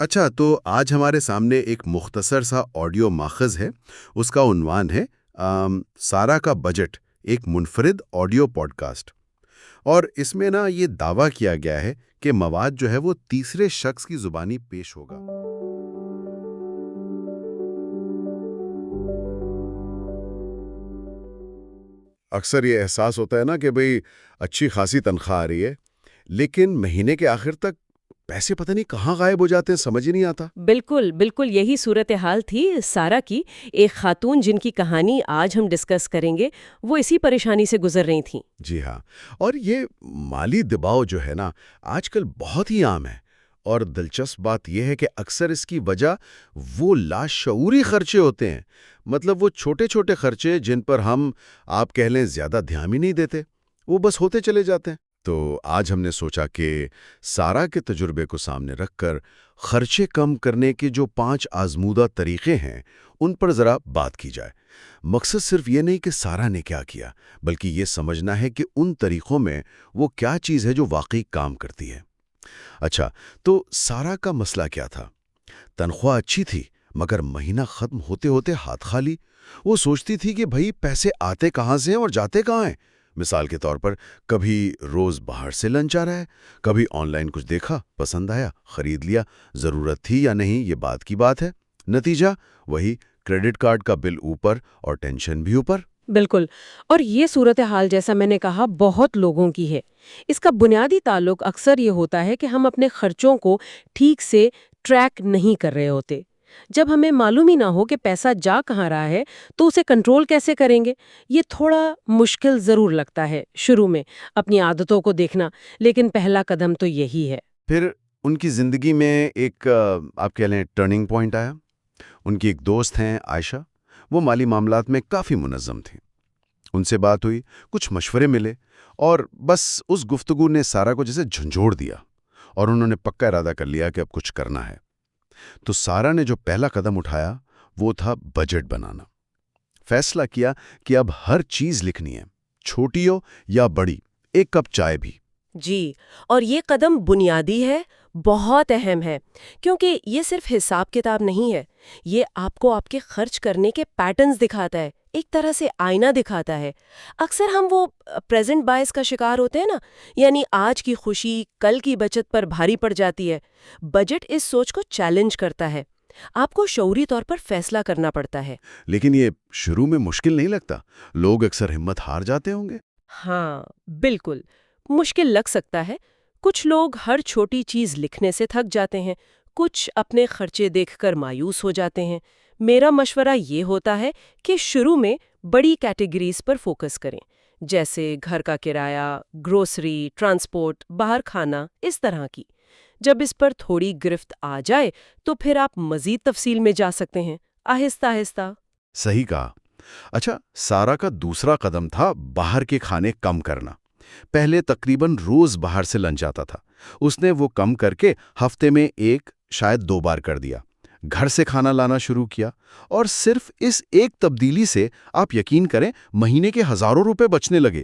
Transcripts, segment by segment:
اچھا، تو آج ہمارے سامنے ایک مختصر سا آڈیو ماخذ ہے۔ اس کا عنوان ہے سارا کا بجٹ، ایک منفرد آڈیو پوڈ کاسٹ۔ اور اس میں یہ دعویٰ کیا گیا ہے کہ مواد جو ہے وہ تیسرے شخص کی زبانی پیش ہوگا۔ اکثر یہ احساس ہوتا ہے کہ بھئی اچھی خاصی تنخواہ آ رہی ہے، لیکن مہینے کے آخر تک پیسے پتہ نہیں کہاں غائب ہو جاتے ہیں، سمجھ ہی نہیں آتا۔ بالکل بالکل یہی صورتحال تھی سارا کی۔ ایک خاتون جن کی کہانی آج ہم ڈسکس کریں گے، وہ اسی پریشانی سے گزر رہی تھیں۔ جی ہاں، اور یہ مالی دباؤ جو ہے آج کل بہت ہی عام ہے، اور دلچسپ بات یہ ہے کہ اکثر اس کی وجہ وہ لاشعوری خرچے ہوتے ہیں۔ مطلب وہ چھوٹے چھوٹے خرچے جن پر ہم آپ کہہ لیں زیادہ دھیان ہی نہیں دیتے، وہ بس ہوتے چلے جاتے ہیں۔ تو آج ہم نے سوچا کہ سارا کے تجربے کو سامنے رکھ کر خرچے کم کرنے کے جو 5 آزمودہ طریقے ہیں ان پر ذرا بات کی جائے۔ مقصد صرف یہ نہیں کہ سارا نے کیا کیا، بلکہ یہ سمجھنا ہے کہ ان طریقوں میں وہ کیا چیز ہے جو واقعی کام کرتی ہے۔ اچھا، تو سارا کا مسئلہ کیا تھا؟ تنخواہ اچھی تھی، مگر مہینہ ختم ہوتے ہوتے ہاتھ خالی۔ وہ سوچتی تھی کہ بھئی پیسے آتے کہاں سے ہیں اور جاتے کہاں ہیں۔ مثال کے طور پر کبھی روز باہر سے لنچ آ رہا ہے، کبھی آن لائن کچھ دیکھا، پسند آیا، خرید لیا، ضرورت تھی یا نہیں یہ بات کی بات ہے۔ نتیجہ وہی کریڈٹ کارڈ کا بل اوپر اور ٹینشن بھی اوپر۔ بالکل، اور یہ صورتحال جیسا میں نے کہا بہت لوگوں کی ہے۔ اس کا بنیادی تعلق اکثر یہ ہوتا ہے کہ ہم اپنے خرچوں کو ٹھیک سے ٹریک نہیں کر رہے ہوتے۔ جب ہمیں معلوم ہی نہ ہو کہ پیسہ جا کہاں رہا ہے تو اسے کنٹرول کیسے کریں گے؟ یہ تھوڑا مشکل ضرور لگتا ہے شروع میں اپنی عادتوں کو دیکھنا، لیکن پہلا قدم تو یہی ہے۔ پھر ان کی زندگی میں ایک آپ کہہ لیں ٹرننگ پوائنٹ آیا۔ ان کی ایک دوست ہیں عائشہ، وہ مالی معاملات میں کافی منظم تھیں۔ ان سے بات ہوئی، کچھ مشورے ملے، اور بس اس گفتگو نے سارا کو جیسے جھنجھوڑ دیا، اور انہوں نے پکا ارادہ کر لیا کہ اب کچھ کرنا ہے۔ تو سارا نے جو پہلا قدم اٹھایا وہ تھا بجٹ بنانا۔ فیصلہ کیا کہ اب ہر چیز لکھنی ہے، چھوٹی ہو یا بڑی، ایک کپ چائے بھی۔ جی، اور یہ قدم بنیادی ہے، بہت اہم ہے، کیونکہ یہ صرف حساب کتاب نہیں ہے، یہ آپ کو آپ کے خرچ کرنے کے پیٹرنز دکھاتا ہے، ایک طرح سے آئینہ دکھاتا ہے۔ اکثر ہم وہ پریزنٹ بائس کا شکار ہوتے ہیں یعنی آج کی خوشی کل کی بچت پر بھاری پڑ جاتی ہے۔ بجٹ اس سوچ کو چیلنج کرتا ہے، آپ کو شعوری طور پر فیصلہ کرنا پڑتا ہے۔ لیکن یہ شروع میں مشکل نہیں لگتا؟ لوگ اکثر ہمت ہار جاتے ہوں گے۔ ہاں بالکل، مشکل لگ سکتا ہے۔ کچھ لوگ ہر چھوٹی چیز لکھنے سے تھک جاتے ہیں، کچھ اپنے خرچے دیکھ کر مایوس ہو جاتے ہیں۔ میرا مشورہ یہ ہوتا ہے کہ شروع میں بڑی کیٹیگریز پر فوکس کریں، جیسے گھر کا کرایہ، گروسری، ٹرانسپورٹ، باہر کھانا، اس طرح کی۔ جب اس پر تھوڑی گرفت آ جائے تو پھر آپ مزید تفصیل میں جا سکتے ہیں، آہستہ آہستہ۔ صحیح کہا۔ اچھا، سارا کا دوسرا قدم تھا باہر کے کھانے کم کرنا۔ پہلے تقریباً روز باہر سے لنچ آتا تھا، اس نے وہ کم کر کے ہفتے میں 1 شاید 2 بار کر دیا۔ گھر سے کھانا لانا شروع کیا، اور صرف اس ایک تبدیلی سے آپ یقین کریں مہینے کے ہزاروں روپے بچنے لگے۔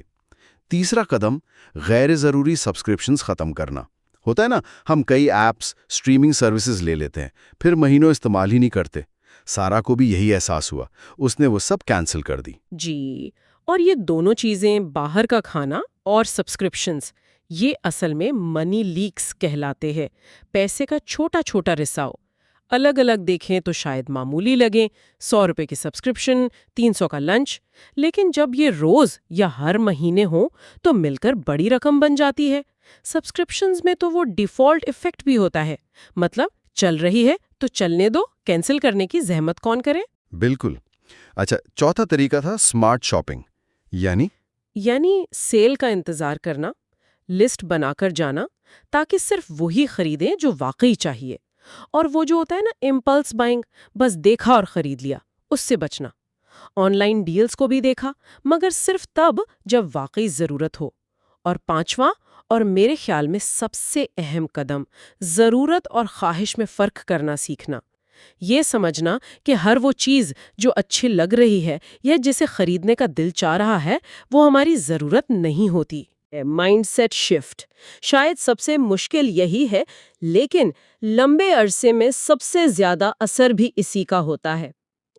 تیسرا قدم غیر ضروری سبسکرپشنز ختم کرنا۔ ہوتا ہے ہم کئی ایپس، اسٹریمنگ سروسز لے لیتے ہیں، پھر مہینوں استعمال ہی نہیں کرتے۔ سارا کو بھی یہی احساس ہوا، اس نے وہ سب کینسل کر دی۔ جی، اور یہ دونوں چیزیں، باہر کا کھانا اور سبسکرپشنز، یہ اصل میں منی لیکس کہلاتے ہیں۔ پیسے کا چھوٹا چھوٹا رساؤ الگ الگ دیکھیں تو شاید معمولی لگیں، 100 روپے کی سبسکرپشن، 300 کا لنچ، لیکن جب یہ روز یا ہر مہینے ہوں تو مل کر بڑی رقم بن جاتی ہے۔ سبسکرپشنز میں تو وہ ڈیفالٹ ایفیکٹ بھی ہوتا ہے، مطلب چل رہی ہے تو چلنے دو، کینسل کرنے کی زحمت کون کرے؟ بالکل۔ اچھا، چوتھا طریقہ تھا سمارٹ شاپنگ، یعنی سیل کا انتظار کرنا، لسٹ بنا کر جانا تاکہ صرف وہی خریدیں جو واقعی چاہیے، اور وہ جو ہوتا ہے امپلس بائنگ، بس دیکھا اور خرید لیا، اس سے بچنا۔ آن لائن ڈیلز کو بھی دیکھا، مگر صرف تب جب واقعی ضرورت ہو۔ اور پانچواں، اور میرے خیال میں سب سے اہم قدم، ضرورت اور خواہش میں فرق کرنا سیکھنا۔ یہ سمجھنا کہ ہر وہ چیز جو اچھی لگ رہی ہے یا جسے خریدنے کا دل چاہ رہا ہے وہ ہماری ضرورت نہیں ہوتی۔ مائنڈ سیٹ شفٹ شاید سب سے مشکل یہی ہے، لیکن لمبے عرصے میں سب سے زیادہ اثر بھی اسی کا ہوتا ہے۔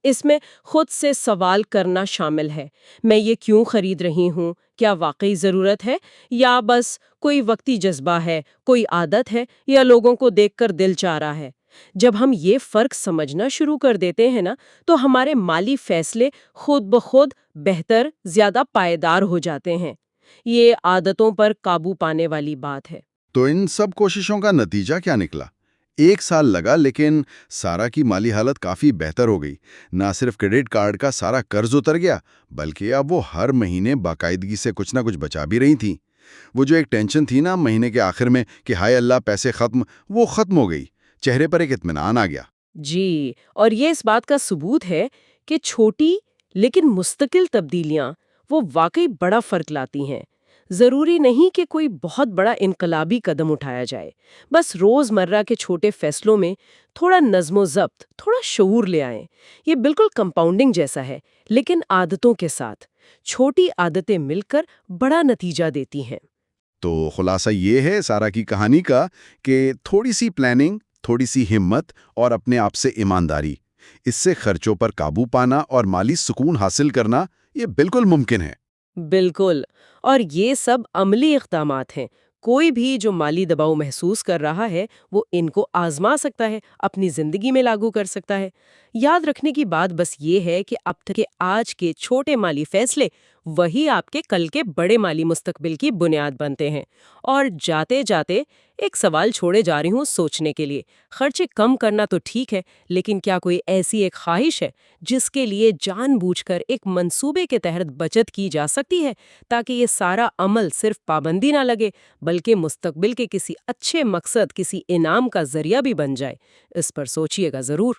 اس میں خود سے سوال کرنا شامل ہے، میں یہ کیوں خرید رہی ہوں؟ کیا واقعی ضرورت ہے یا بس کوئی وقتی جذبہ ہے، کوئی عادت ہے یا لوگوں کو دیکھ کر دل چاہ رہا ہے؟ جب ہم یہ فرق سمجھنا شروع کر دیتے ہیں نا، تو ہمارے مالی فیصلے خود بخود بہتر، زیادہ پائیدار ہو جاتے ہیں۔ یہ عادتوں پر قابو پانے والی بات ہے۔ تو ان سب کوششوں کا نتیجہ کیا نکلا؟ 1 سال لگا لیکن سارا کی مالی حالت کافی بہتر ہو گئی۔ نہ صرف کریڈٹ کارڈ کا سارا قرض اتر گیا، بلکہ اب وہ ہر مہینے باقاعدگی سے کچھ نہ کچھ بچا بھی رہی تھیں۔ وہ جو ایک ٹینشن تھی نا مہینے کے آخر میں کہ ہائے اللہ پیسے ختم، وہ ختم ہو گئی۔ چہرے پر ایک اطمینان آ گیا۔ جی، اور یہ اس بات کا ثبوت ہے کہ چھوٹی لیکن مستقل تبدیلیاں وہ واقعی بڑا فرق لاتی ہیں۔ ضروری نہیں کہ کوئی بہت بڑا انقلابی قدم اٹھایا جائے، بس روز مرہ کے چھوٹے فیصلوں میں تھوڑا نظم و ضبط، تھوڑا شعور لے آئیں۔ یہ بالکل کمپاؤنڈنگ جیسا ہے، لیکن عادتوں کے ساتھ۔ چھوٹی عادتیں مل کر بڑا نتیجہ دیتی ہیں۔ تو خلاصہ یہ ہے سارا کی کہانی کا کہ تھوڑی سی پلاننگ، تھوڑی سی ہمت اور اپنے آپ سے ایمانداری، اس سے خرچوں پر قابو پانا اور مالی سکون حاصل کرنا یہ بالکل ممکن ہے۔ بالکل، اور یہ سب عملی اقدامات ہیں۔ کوئی بھی جو مالی دباؤ محسوس کر رہا ہے وہ ان کو آزما سکتا ہے، اپنی زندگی میں لاگو کر سکتا ہے۔ یاد رکھنے کی بات بس یہ ہے کہ اب تک کے آج کے چھوٹے مالی فیصلے وہی آپ کے کل کے بڑے مالی مستقبل کی بنیاد بنتے ہیں۔ اور جاتے جاتے ایک سوال چھوڑے جا رہی ہوں سوچنے کے لیے، خرچے کم کرنا تو ٹھیک ہے، لیکن کیا کوئی ایسی ایک خواہش ہے جس کے لیے جان بوجھ کر ایک منصوبے کے تحت بچت کی جا سکتی ہے، تاکہ یہ سارا عمل صرف پابندی نہ لگے بلکہ مستقبل کے کسی اچھے مقصد، کسی انعام کا ذریعہ بھی بن جائے؟ اس پر سوچئے گا ضرور۔